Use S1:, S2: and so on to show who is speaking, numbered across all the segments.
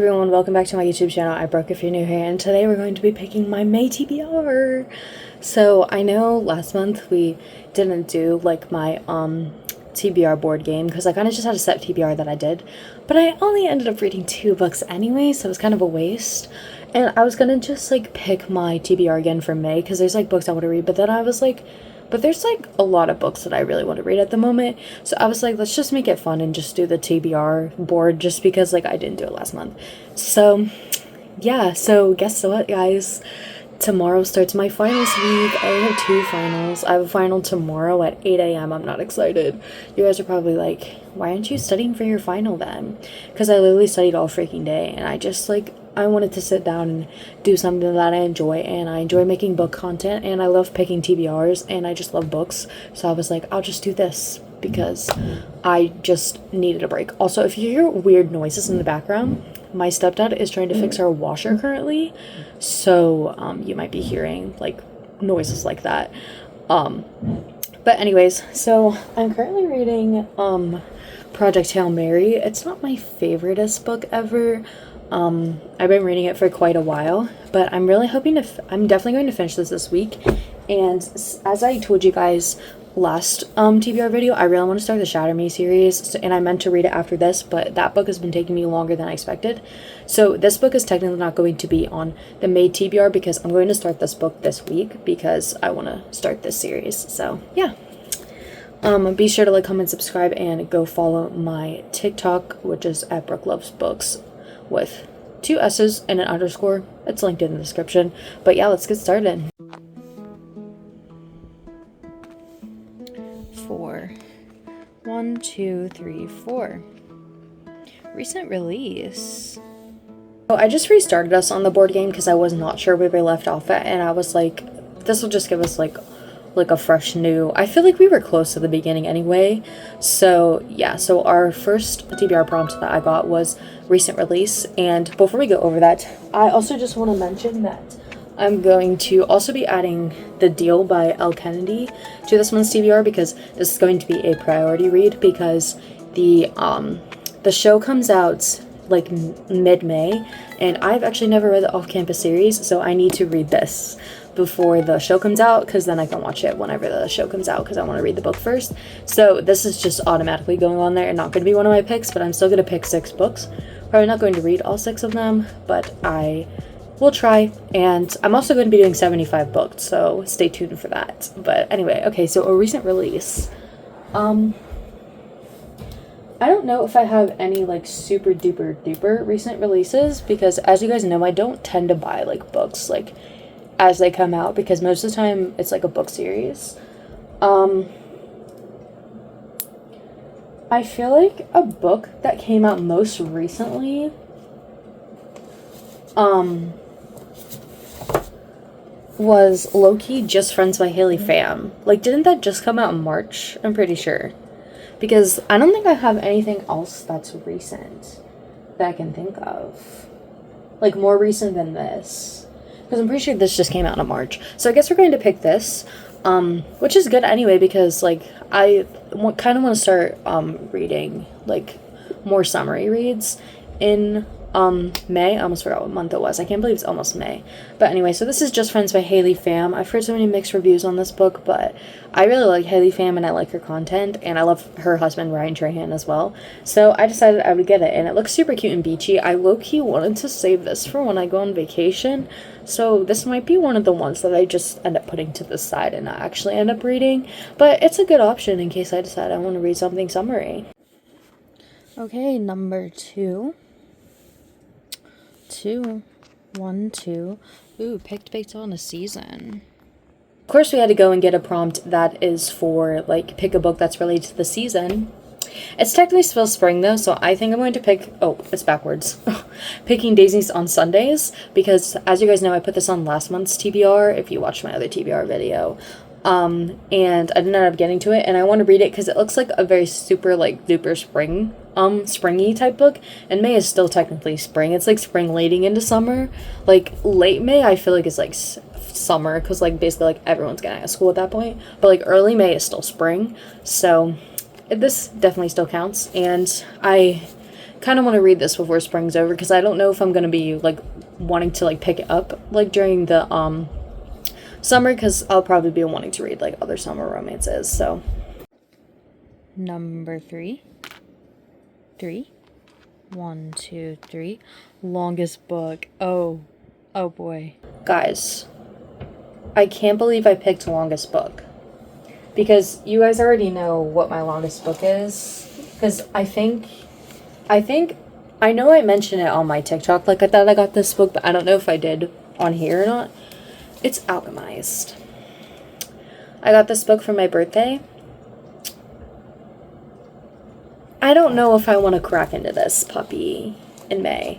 S1: Everyone, welcome back to my YouTube channel. I broke if you're new here, and today we're going to be picking my May TBR. So I know last month we didn't do like my TBR board game because I kind of just had a set TBR that I did, but I only ended up reading 2 books anyway, so it was kind of a waste. And I was gonna just like pick my TBR again for May because there's like books I want to read, but then I was like, but there's like a lot of books that I really want to read at the moment. So I was like, let's just make it fun and just do the TBR board just because like I didn't do it last month. So yeah, so guess what, guys? Tomorrow starts my finals week. I have 2 finals. I have a final tomorrow at 8 a.m. I'm not excited. You guys are probably like, why aren't you studying for your final then? Because I literally studied all freaking day and I just like, I wanted to sit down and do something that I enjoy, and I enjoy making book content, and I love picking TBRs, and I just love books. So I was like, I'll just do this because I just needed a break. Also, if you hear weird noises in the background, my stepdad is trying to fix our washer currently, so you might be hearing like noises like that. But anyways, so I'm currently reading Project Hail Mary. It's not my favoriteest book ever. I've been reading it for quite a while, but I'm really hoping I'm definitely going to finish this week. And as I told you guys last TBR video, I really want to start the Shatter Me series, and I meant to read it after this, but that book has been taking me longer than I expected. So this book is technically not going to be on the May TBR because I'm going to start this book this week because I want to start this series. So yeah. Be sure to like, comment, subscribe, and go follow my TikTok, which is at Brooke Loves Books, with 2 S's and an underscore. It's linked in the description. But yeah, let's get started. 4. 1, 2, 3, 4. Recent release. So I just restarted us on the board game because I was not sure where we left off at, and I was like, this will just give us like a fresh new. I feel like we were close to the beginning anyway. So yeah, so our first TBR prompt that I got was recent release. And before we go over that, I also just want to mention that I'm going to also be adding The Deal by Elle Kennedy to this month's TBR because this is going to be a priority read because the show comes out like mid-May, and I've actually never read the Off-Campus series, so I need to read this before the show comes out because then I can watch it whenever the show comes out because I want to read the book first. So this is just automatically going on there and not going to be one of my picks, but I'm still going to pick 6 books. Probably not going to read all 6 of them, but I will try. And I'm also going to be doing 75 books, so stay tuned for that. But anyway, okay, so a recent release. I don't know if I have any like super duper recent releases because, as you guys know, I don't tend to buy like books like as they come out because most of the time it's like a book series. I feel like a book that came out most recently was low-key Just Friends by Haley Pham. Like, didn't that just come out in March? I'm pretty sure. Because I don't think I have anything else that's recent that I can think of. Like, more recent than this. Because I'm pretty sure this just came out in March. So I guess we're going to pick this. Which is good anyway because, like, I kind of want to start reading, like, more summary reads in May. I almost forgot what month it was. I can't believe it's almost May. But anyway, so this is Just Friends by Haley Pham. I've heard so many mixed reviews on this book, but I really like Haley Pham and I like her content, and I love her husband Ryan Trahan as well. So I decided I would get it, and it looks super cute and beachy. I low-key wanted to save this for when I go on vacation, so this might be one of the ones that I just end up putting to the side and not actually end up reading, but it's a good option in case I decide I want to read something summary. Okay, number 2. 2. 1, 2. Ooh, picked based on a season. Of course, we had to go and get a prompt that is for, like, pick a book that's related to the season. It's technically still spring, though, so I think I'm going to pick... Oh, it's backwards. Picking Daisies on Sundays, because, as you guys know, I put this on last month's TBR, if you watched my other TBR video. And I didn't end up getting to it, and I want to read it because it looks like a very super, like, duper springy type book, and May is still technically spring. It's like spring leading into summer. Like, late May I feel like is like summer because, like, basically, like, everyone's getting out of school at that point, but, like, early May is still spring, so this definitely still counts. And I kind of want to read this before spring's over, because I don't know if I'm going to be, like, wanting to, like, pick it up, like, during the, summer, because I'll probably be wanting to read, like, other summer romances, so. Number 3. 3. 1, 2, 3. Longest book. Oh boy. Guys, I can't believe I picked longest book. Because you guys already know what my longest book is. Because I know I mentioned it on my TikTok, like I thought I got this book, but I don't know if I did on here or not. It's Alchemized. I got this book for my birthday. I don't know if I want to crack into this puppy in May.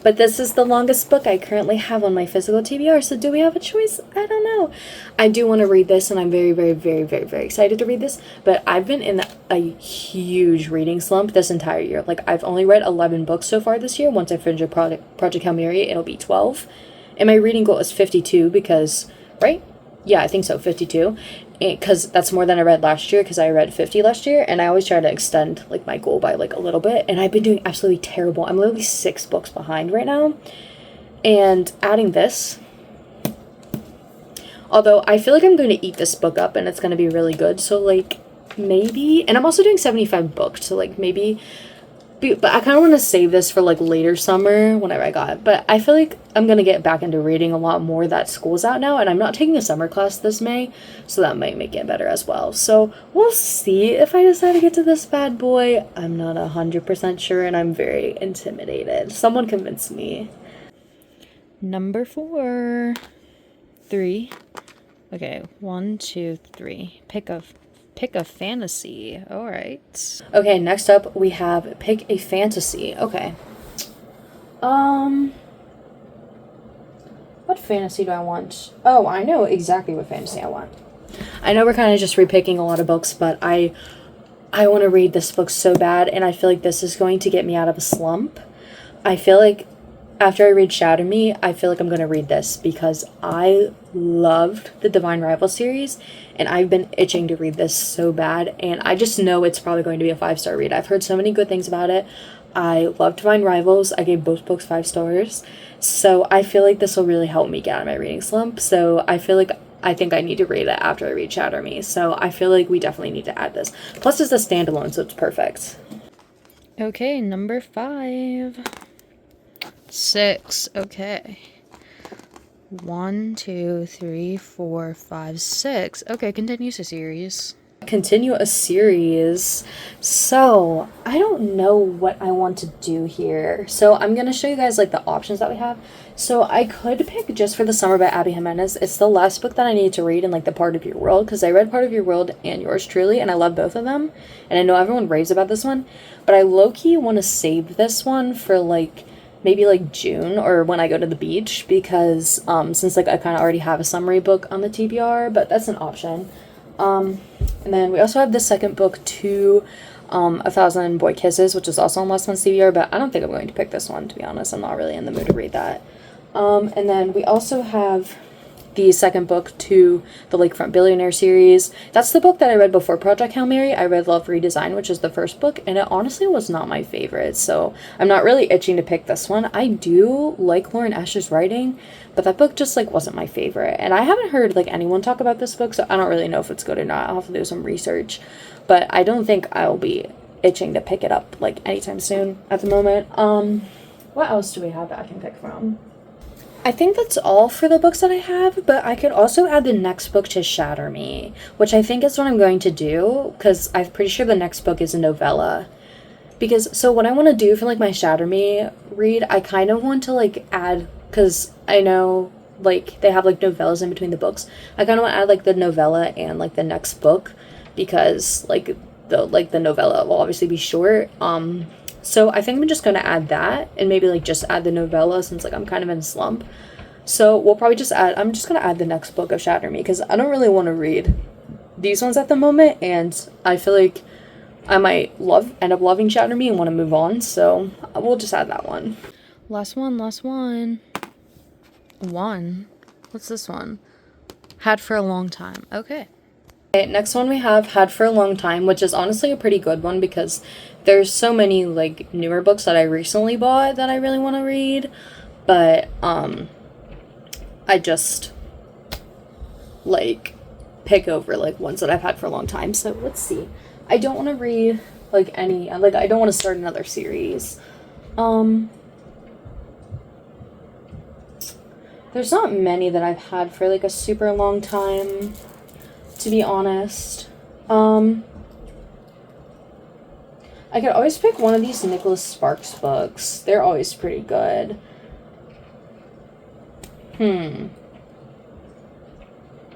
S1: But this is the longest book I currently have on my physical TBR, so do we have a choice? I don't know. I do want to read this, and I'm very, very, very, very, very excited to read this, but I've been in a huge reading slump this entire year. Like, I've only read 11 books so far this year. Once I finish Project Hail Mary, it'll be 12. And my reading goal is 52 because, right? Yeah, I think so, 52. Because that's more than I read last year, because I read 50 last year, and I always try to extend, like, my goal by, like, a little bit, and I've been doing absolutely terrible. I'm literally 6 books behind right now, and adding this, although I feel like I'm going to eat this book up, and it's going to be really good, so, like, maybe, and I'm also doing 75 books, so, like, maybe, but I kind of want to save this for, like, later summer, whenever I got it. But I feel like I'm going to get back into reading a lot more that school's out now. And I'm not taking a summer class this May, so that might make it better as well. So we'll see if I decide to get to this bad boy. I'm not 100% sure, and I'm very intimidated. Someone convince me. Number 4. 3. Okay, 1, 2, 3. Pick a fantasy. All right. Okay, next up we have pick a fantasy. Okay. What fantasy do I want? Oh, I know exactly what fantasy I want. I know we're kind of just repicking a lot of books, but I want to read this book so bad, and I feel like this is going to get me out of a slump. I feel like after I read Shatter Me, I feel like I'm going to read this because I loved the Divine Rival series, and I've been itching to read this so bad, and I just know it's probably going to be a 5-star read. I've heard so many good things about it. I love Divine Rivals. I gave both books 5 stars, so I feel like this will really help me get out of my reading slump, so I think I need to read it after I read Shatter Me, so I feel like we definitely need to add this. Plus, it's a standalone, so it's perfect. Okay, number 5. 6. Okay. 1, 2, 3, 4, 5, 6. Okay, continues a series. Continue a series. So, I don't know what I want to do here. So, I'm going to show you guys, like, the options that we have. So, I could pick Just for the Summer by Abby Jimenez. It's the last book that I need to read in, like, the Part of Your World, because I read Part of Your World and Yours Truly, and I love both of them. And I know everyone raves about this one, but I low-key want to save this one for, like, maybe like June or when I go to the beach, because since like I kind of already have a summary book on the TBR, but that's an option. And then we also have the second book to 1,000 Boy Kisses, which is also on last month's TBR, but I don't think I'm going to pick this one, to be honest. I'm not really in the mood to read that. And then we also have the second book to the Lakefront Billionaire series. That's the book that I read before Project Hail Mary. I read Love Redesign, which is the first book, and it honestly was not my favorite, so I'm not really itching to pick this one. I do like Lauren Asher's writing, but that book just like wasn't my favorite, and I haven't heard like anyone talk about this book, so I don't really know if it's good or not. I'll have to do some research, but I don't think I'll be itching to pick it up like anytime soon at the moment. What else do we have that I can pick from? I think that's all for the books that I have, but I could also add the next book to Shatter Me, which I think is what I'm going to do, because I'm pretty sure the next book is a novella. So what I want to do for, like, my Shatter Me read, I kind of want to, like, add, because I know, like, they have, like, novellas in between the books. I kind of want to add, like, the novella and, like, the next book, because, like, the novella will obviously be short, so I think I'm just going to add that, and maybe, like, just add the novella, since, like, I'm kind of in a slump. So we'll probably I'm just going to add the next book of Shatter Me, because I don't really want to read these ones at the moment, and I feel like I might end up loving Shatter Me and want to move on, so we'll just add that one. Last one. What's this one? Had for a Long Time. Okay. Okay, next one we have Had for a Long Time, which is honestly a pretty good one because there's so many like newer books that I recently bought that I really want to read, but I just like pick over like ones that I've had for a long time. So let's see. I don't want to read like any like I don't want to start another series. There's not many that I've had for like a super long time, to be honest. I could always pick one of these Nicholas Sparks books. They're always pretty good.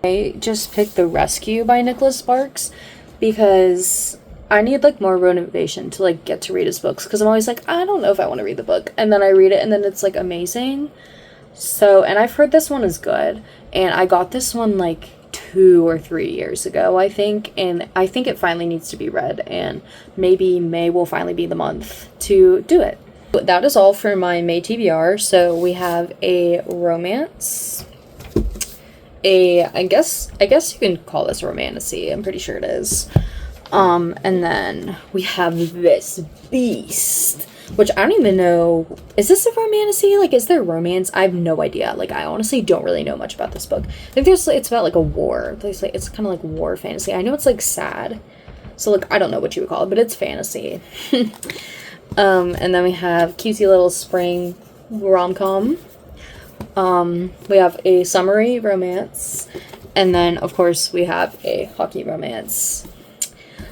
S1: I just picked The Rescue by Nicholas Sparks because I need like more motivation to like get to read his books because I'm always like, I don't know if I want to read the book, and then I read it and then it's like amazing. So, and I've heard this one is good, and I got this one like 2 or 3 years ago, I think, and I think it finally needs to be read, and maybe May will finally be the month to do it. But that is all for my May TBR. So we have a romance, I guess you can call this romantasy. I'm pretty sure it is. And then we have this beast, which I don't even know. Is this a romantasy? Like, is there romance? I have no idea. Like, I honestly don't really know much about this book. I think it's about like a war. It's kind of like war fantasy. I know it's like sad. So like, I don't know what you would call it, but it's fantasy. And then we have cutesy little spring rom-com. We have a summary romance, and then of course we have a hockey romance.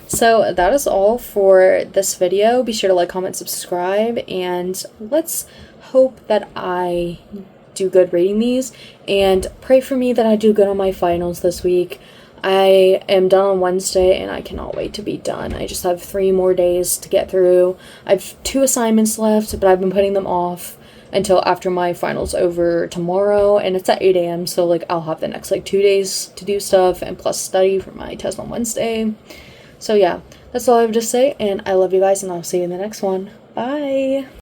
S1: So that is all for this video. Be sure to like, comment, subscribe, and let's hope that I do good reading these, and pray for me that I do good on my finals this week. I am done on Wednesday and I cannot wait to be done. I just have 3 more days to get through. I have 2 assignments left, but I've been putting them off until after my finals over tomorrow, and it's at 8 a.m. so like I'll have the next like 2 days to do stuff and plus study for my test on Wednesday. So yeah, that's all I have to say, and I love you guys, and I'll see you in the next one. Bye!